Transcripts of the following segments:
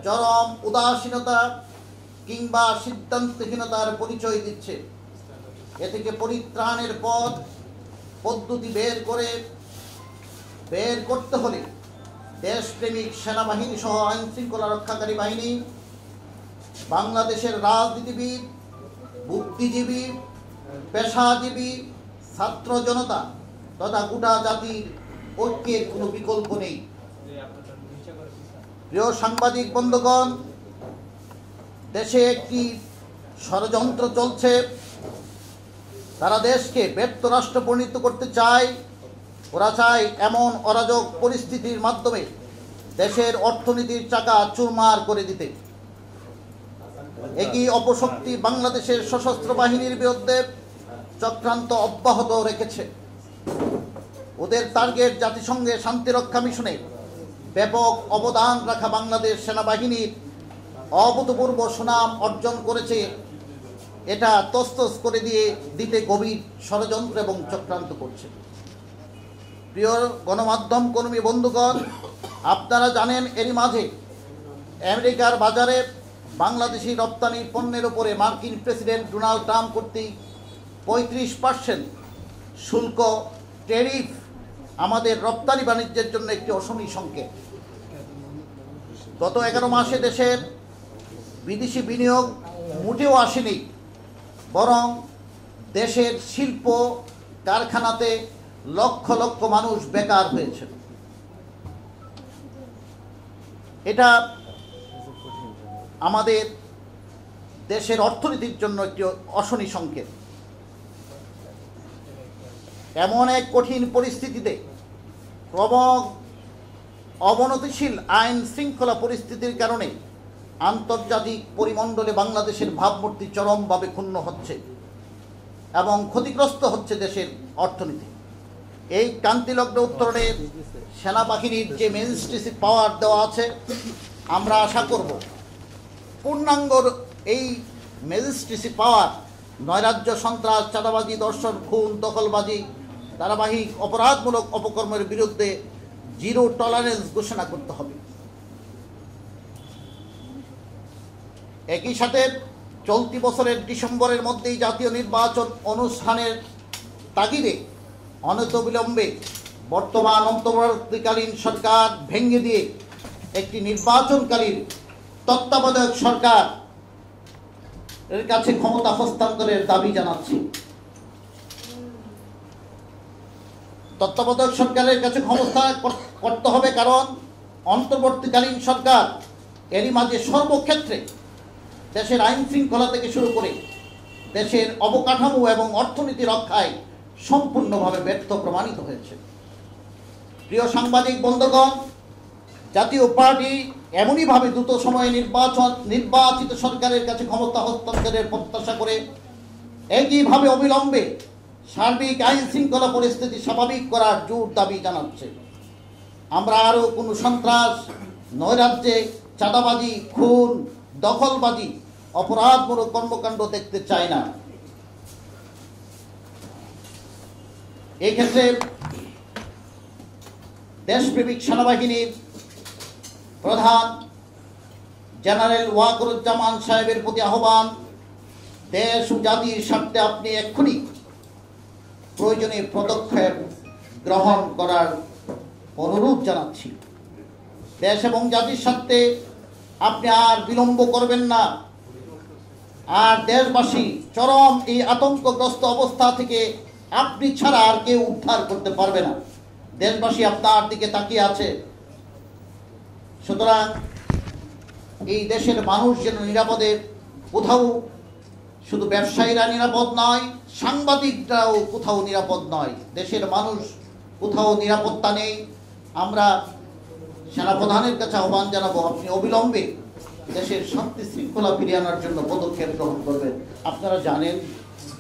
চরম উদাসীনতা কিংবা সিদ্ধান্তহীনতার পরিচয় দিচ্ছে। এ থেকে পরিত্রাণের পথ পদ্ধতি বের করতে হলে দেশপ্রেমিক সেনাবাহিনী সহ আইন শৃঙ্খলা রক্ষাকারী বাহিনী, বাংলাদেশের রাজনীতিবিদ, বুদ্ধিজীবী, পেশাজীবী, ছাত্র জনতা তথা গোটা জাতির ঐক্যের কোনো বিকল্প নেই। প্রিয় সাংবাদিক বন্ধুগণ, দেশে একটি ষড়যন্ত্র চলছে। তারা দেশকে ব্যর্থ রাষ্ট্র পরিণত করতে চায়। ওরা চায় এমন অরাজক পরিস্থিতির মাধ্যমে দেশের অর্থনীতির চাকা চুরমার করে দিতে। একই অপশক্তি বাংলাদেশের সশস্ত্র বাহিনীর বিরুদ্ধে চক্রান্ত অব্যাহত রেখেছে। ওদের টার্গেট জাতিসংঘের শান্তিরক্ষা মিশনে ব্যাপক অবদান রাখা বাংলাদেশ সেনাবাহিনীর অভূতপূর্ব সুনাম অর্জন করেছে। এটা তছনছ করে দিতে গভীর ষড়যন্ত্র এবং চক্রান্ত করছে। প্রিয় গণমাধ্যম কর্মী বন্ধুগণ, আপনারা জানেন এরই মাঝে আমেরিকার বাজারে বাংলাদেশি রপ্তানি পণ্যের উপরে মার্কিন প্রেসিডেন্ট ডোনাল্ড ট্রাম্প কর্তৃক 35% শুল্ক ট্যারিফ আমাদের রপ্তানি বাণিজ্যের জন্য একটি অশনি সংকেত। গত 11 মাসে দেশের বিদেশি বিনিয়োগ মোটেও আসেনি, বরং দেশের শিল্প কারখানাতে লক্ষ লক্ষ মানুষ বেকার হয়েছে। এটা আমাদের দেশের অর্থনীতির জন্য একটি অশনি সংকেত। এমন এক কঠিন পরিস্থিতিতে অবনতিশীল আইন শৃঙ্খলা পরিস্থিতির কারণে আন্তর্জাতিক পরিমণ্ডলে বাংলাদেশের ভাবমূর্তি চরমভাবে ক্ষুণ্ণ হচ্ছে এবং ক্ষতিগ্রস্ত হচ্ছে দেশের অর্থনীতি। এই ক্রান্তিলগ্ন উত্তরণে সেনাবাহিনীর যে ম্যাজিস্ট্রেসি পাওয়ার দেওয়া আছে, আমরা আশা করব পূর্ণাঙ্গ এই ম্যাজিস্ট্রেসি পাওয়ার নৈরাজ্য, সন্ত্রাস, চাঁদাবাজি, দর্শন, খুন, দখলবাজি, ধারাবাহিক অপরাধমূলক অপকর্মের বিরুদ্ধে জিরো টলারেন্স ঘোষণা করতে হবে। একই সাথে চলতি বছরের ডিসেম্বরের মধ্যেই জাতীয় নির্বাচন অনুষ্ঠানের তাগিদে অনতিবিলম্বে বর্তমান অন্তর্বর্তীকালীন সরকার ভেঙে দিয়ে একটি নির্বাচনকালীন তত্ত্বাবধায়ক সরকার এর কাছে ক্ষমতা হস্তান্তরের দাবি জানাচ্ছি। তত্ত্বাবধায়ক সরকারের কাছে ক্ষমতা করতে হবে, কারণ অন্তর্বর্তীকালীন সরকার এরই মাঝে সর্বক্ষেত্রে দেশের আইন শৃঙ্খলা থেকে শুরু করে দেশের অবকাঠামো এবং অর্থনীতি রক্ষায় সম্পূর্ণভাবে ব্যর্থ প্রমাণিত হয়েছে। প্রিয় সাংবাদিক বন্ধুগণ, জাতীয় পার্টি এমনইভাবে দ্রুত সময়ে নির্বাচিত সরকারের কাছে ক্ষমতা হস্তান্তরের প্রত্যাশা করে একইভাবে অবিলম্বে সার্বিক আইন শৃঙ্খলা পরিস্থিতি স্বাভাবিক করার জোর দাবি জানাচ্ছে। আমরা আরও কোনো সন্ত্রাস, নৈরাজ্যে, চাঁদাবাজি, খুন, দখলবাজি, অপরাধমূলক কর্মকাণ্ড দেখতে চাই না। এই ক্ষেত্রে দেশপ্রেমিক সেনাবাহিনীর প্রধান জেনারেল ওয়াকরুজ্জামান সাহেবের প্রতি আহ্বান, দেশ ও জাতির স্বার্থে আপনি এক্ষুনি প্রয়োজনীয় পদক্ষেপ গ্রহণ করার অনুরোধ জানাচ্ছি। দেশ এবং জাতির স্বার্থে আপনি আর বিলম্ব করবেন না। আর দেশবাসী চরম এই আতঙ্কগ্রস্ত অবস্থা থেকে আপনি ছাড়া আর কেউ উদ্ধার করতে পারবে না। দেশবাসী আপনার দিকে তাকিয়ে আছে। সুতরাং এই দেশের মানুষ যেন নিরাপদে, কোথাও শুধু ব্যবসায়ীরা নিরাপদ নয়, সাংবাদিকরাও কোথাও নিরাপদ নয়, দেশের মানুষ কোথাও নিরাপত্তা নেই। আমরা সেনাপ্রধানের কাছে আহ্বান জানাবো, আপনি অবিলম্বে দেশের শান্তি শৃঙ্খলা ফিরিয়ে আনার জন্য পদক্ষেপ গ্রহণ করবেন। আপনারা জানেন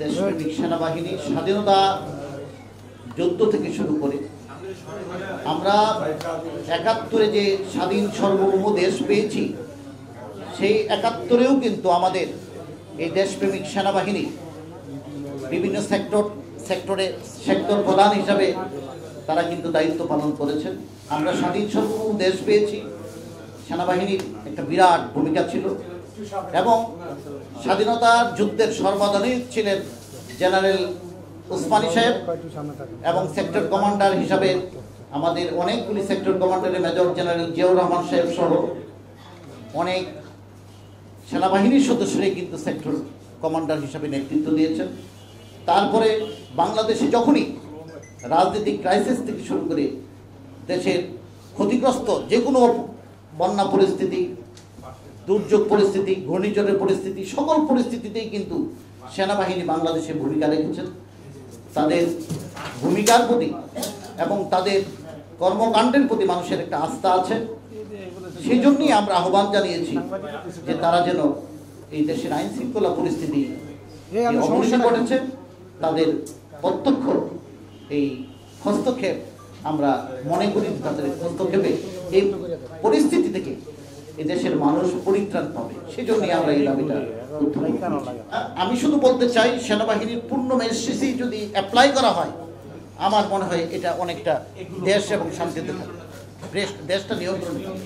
দেশপ্রেমিক সেনাবাহিনী স্বাধীনতা যুদ্ধ থেকে শুরু করে আমরা ৭১ যে স্বাধীন সার্বভৌম দেশ পেয়েছি, সেই ৭১-এও কিন্তু আমাদের এই দেশপ্রেমিক সেনাবাহিনী বিভিন্ন সেক্টর প্রধান হিসাবে তারা কিন্তু দায়িত্ব পালন করেছেন। আমরা স্বাধীন সার্বভৌম দেশ পেয়েছি, সেনাবাহিনীর একটা বিরাট ভূমিকা ছিল এবং স্বাধীনতার যুদ্ধের সর্বাধিনায়ক ছিলেন জেনারেল উসমানী সাহেব এবং সেক্টর কমান্ডার হিসাবে আমাদের অনেকগুলি সেক্টর কমান্ডারের মেজর জেনারেল জিয়াউর রহমান সাহেব সহ অনেক সেনাবাহিনীর সদস্যরাই কিন্তু সেক্টর কমান্ডার হিসাবে নেতৃত্ব দিয়েছেন। তারপরে বাংলাদেশে যখনই রাজনৈতিক ক্রাইসিস থেকে শুরু করে দেশের ক্ষতিগ্রস্ত যে কোনো বন্যা পরিস্থিতি, দুর্যোগ পরিস্থিতি, ঘূর্ণিঝড়ের পরিস্থিতি, সকল পরিস্থিতিতেই কিন্তু সেনাবাহিনী বাংলাদেশে ভূমিকা রেখেছেন। তাদের ভূমিকার প্রতি এবং তাদের কর্মকাণ্ডের প্রতি মানুষের একটা আস্থা আছে। সেই জন্যই আমরা আহ্বান জানিয়েছি যে তারা যেন এই দেশের আইন শৃঙ্খলা পরিস্থিতি অবনতি ঘটেছে, তাদের প্রত্যক্ষ এই হস্তক্ষেপ আমরা মনে করি তাদের হস্তক্ষেপে এই পরিস্থিতি থেকে এই দেশের মানুষ পরিত্রাণ পাবে। সেই জন্যই আমরা এই দাবিটা আমি শুধু বলতে চাই, সেনাবাহিনীর পূর্ণ মেসেজই যদি অ্যাপ্লাই করা হয় আমার মনে হয় এটা অনেকটা দেশ এবং শান্তিতে থাকবে, দেশটা নিয়ন্ত্রণে থাকবে।